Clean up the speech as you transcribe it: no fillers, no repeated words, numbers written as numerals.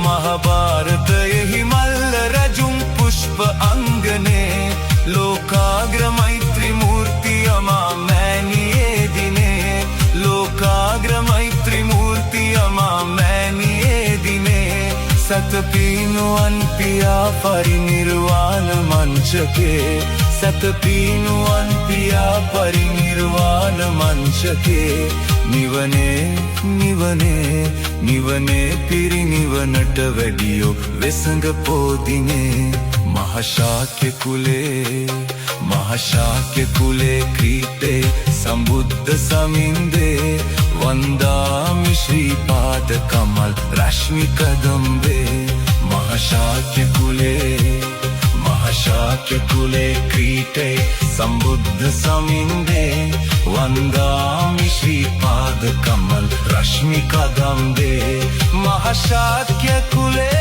මහභාරතයෙහි මල්ල රජුන් පුෂ්ප අංගනේ ලෝකාග්‍ර මෛත්‍රී මූර්තිය මා මෑණියේ දිනේ ලෝකාග්‍ර මෛත්‍රී මූර්තිය මා මෑණියේ දිනේ සතපීනුවන් පියා පරිනිර්වාණ මංචකේ සතපීනුවන් පියා පරිනිර්වාණ මංචකේ නිවනේ නිවනේ නිවනේ පිරිනිවනට වැඩියෝ වෙසඟ පෝදිනේ මහශාක්‍ය කුලේ ක්‍රීතේ සම්බුද්ධ සමින්දේ වන්දාමි ශ්‍රී පාද කමල් රශ්මි කදම්බේ මහශාක්‍ය කුලේ ක්‍රීතේ සම්බුද්ධ සමින්දේ වන්දාමි ශ්‍රී පාද කමල් රශ්මි කදම්බේ මහශාක්‍ය කුලේ